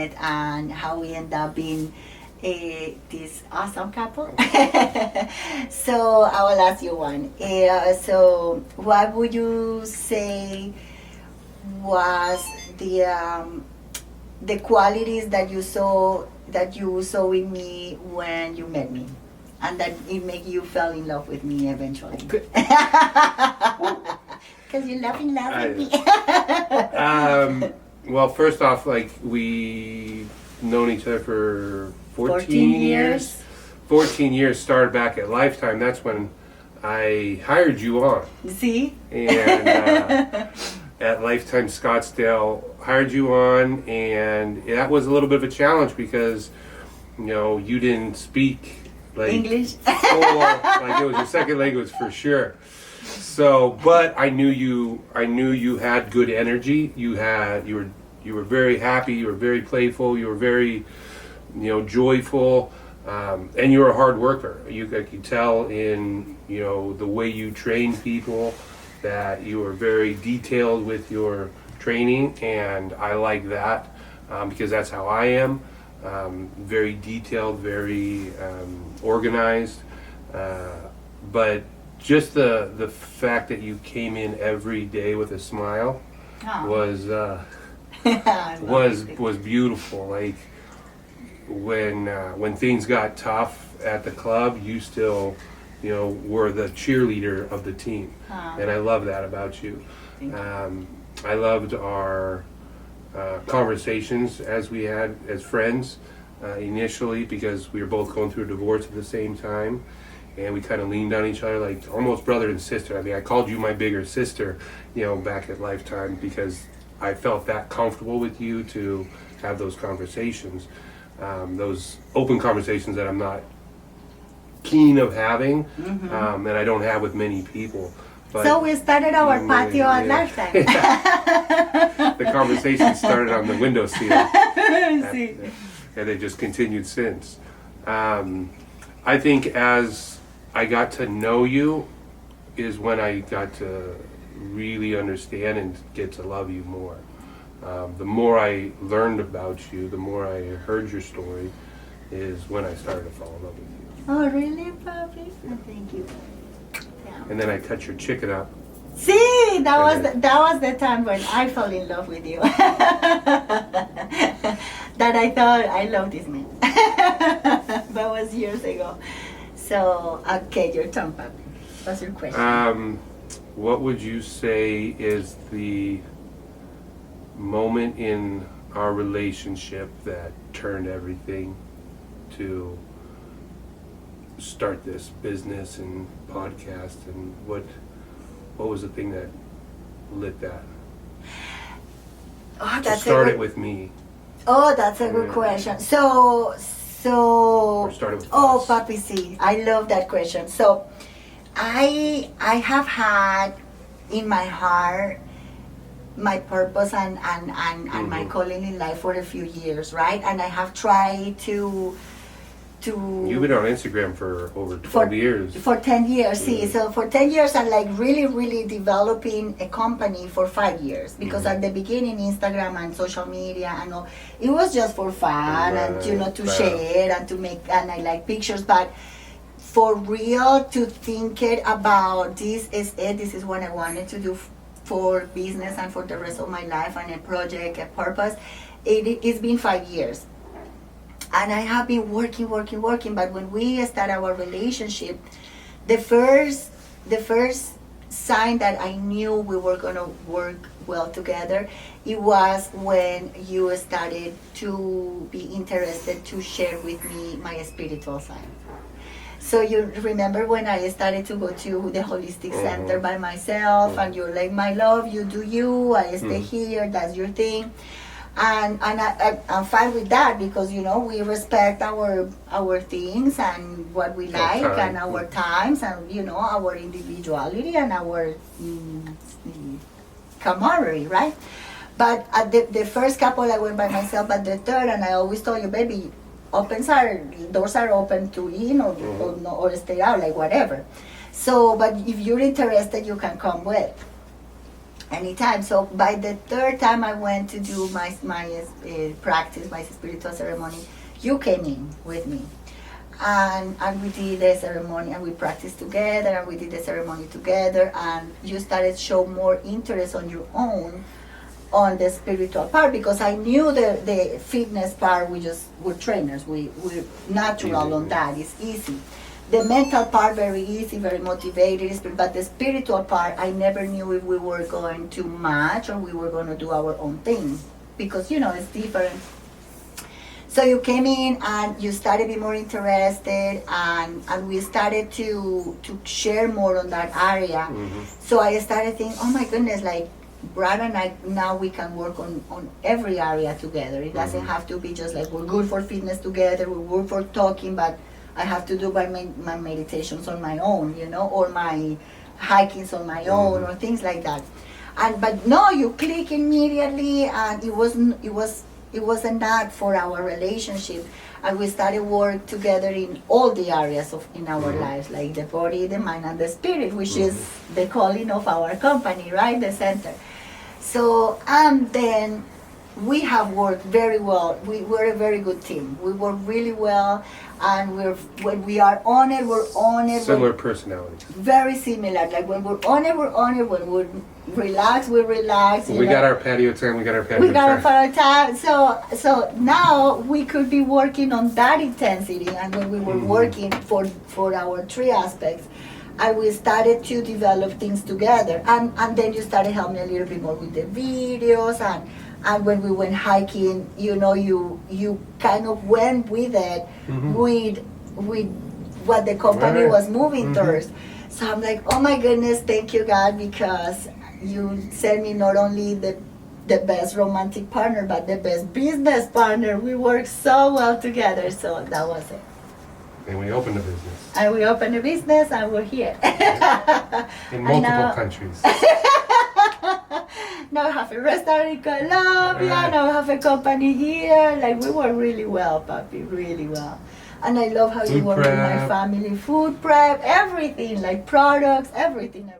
met and how we end up being this awesome couple. So I will ask you one. So what would you say was the qualities that you saw in me when you met me, and that it made you fall in love with me eventually? Because you're laughing at me. Well, first off, like, we've known each other for 14 years. 14 years, started back at Lifetime. That's when I hired you on. See? And at Lifetime Scottsdale, hired you on, and that was a little bit of a challenge because, you know, you didn't speak like English. like it was your second language for sure. So, but I knew you had good energy. You were very happy. You were very playful. You were very, joyful, and you were a hard worker. I could tell in the way you train people that you were very detailed with your training, and I like that because that's how I am. Very detailed, very organized, but just the fact that you came in every day with a smile was beautiful. Like when things got tough at the club, you still were the cheerleader of the team, and I love that about you. I loved our conversations as we had as friends initially, because we were both going through a divorce at the same time. And we kind of leaned on each other like almost brother and sister. I mean, I called you my bigger sister, back at Lifetime, because I felt that comfortable with you to have those conversations, those open conversations that I'm not keen of having, and I don't have with many people. But so we started our patio at Lifetime. The conversation started on the windowsill, and they just continued since. I think as I got to know you is when I got to really understand and get to love you more. The more I learned about you, the more I heard your story, is when I started to fall in love with you. Oh, really, Papi? Oh, thank you. Yeah. And then I cut your chicken up. See, that was the time when I fell in love with you. That I thought I love this man. That was years ago. So, okay, your turn, Papi. What's your question? What would you say is the moment in our relationship that turned everything to start this business and podcast, and what was the thing that lit that? Oh, to start it with me. Oh, that's a good question. So Or start it with us. Papi, see, I love that question. So I have had in my heart my purpose and my calling in life for a few years, right? And I have tried to You've been on Instagram for over 12 years. For 10 years, see. So for 10 years, I'm like really developing a company for 5 years. Because at the beginning, Instagram and social media and all, it was just for fun and, to share and to make, and I like pictures. But for real, to think it about this is it, this is what I wanted to do for business and for the rest of my life, and a project, a purpose, it's been 5 years. And I have been working, but when we start our relationship, the first sign that I knew we were gonna work well together, it was when you started to be interested to share with me my spiritual side. So you remember when I started to go to the holistic center by myself, and you're like, my love, you do you, I stay here, that's your thing. And I'm fine with that, because we respect our things and what we like and our times and our individuality and our camaraderie, right? But at the first couple I went by myself, but the third, and I always told you, baby, doors are open to in or stay out, like whatever. So, but if you're interested, you can come with. Anytime. So by the third time I went to do my practice, my spiritual ceremony, you came in with me. And we did the ceremony, and we practiced together, and we did the ceremony together, and you started to show more interest on your own on the spiritual part, because I knew the fitness part, we're trainers, we're natural on that, it's easy. The mental part, very easy, very motivated, but the spiritual part, I never knew if we were going to match or we were going to do our own thing, because it's different. So you came in and you started to be more interested, and we started to share more on that area. So I started thinking, oh my goodness, like Brad and I, now we can work on every area together. It doesn't have to be just like we're good for fitness together, we're good for talking, but I have to do my meditations on my own, or my hikings on my own, or things like that. But no, you click immediately, and it was a nut for our relationship, and we started work together in all the areas in our lives, like the body, the mind, and the spirit, which is the calling of our company, right? The center. So, and then we have worked very well. We're a very good team. We work really well, and when we are on it, we're on it. Similar personalities. Very similar. Like when we're on it, we're on it. When we're relaxed, we relax. We got our patio time. We got our patio time. We got our patio time. So now we could be working on that intensity, and when we were working for our three aspects, and we started to develop things together. And then you started helping me a little bit more with the videos, and when we went hiking, you kind of went with it, with what the company was moving towards. So I'm like, oh my goodness, thank you God, because you sent me not only the best romantic partner, but the best business partner. We work so well together, so that was it. And we opened a business. And we opened a business, and we're here. In multiple countries. Now I have a restaurant in Colombia, now I have a company here. Like, we work really well, Papi, really well. And I love how you work with my family, food prep, everything, like products, everything.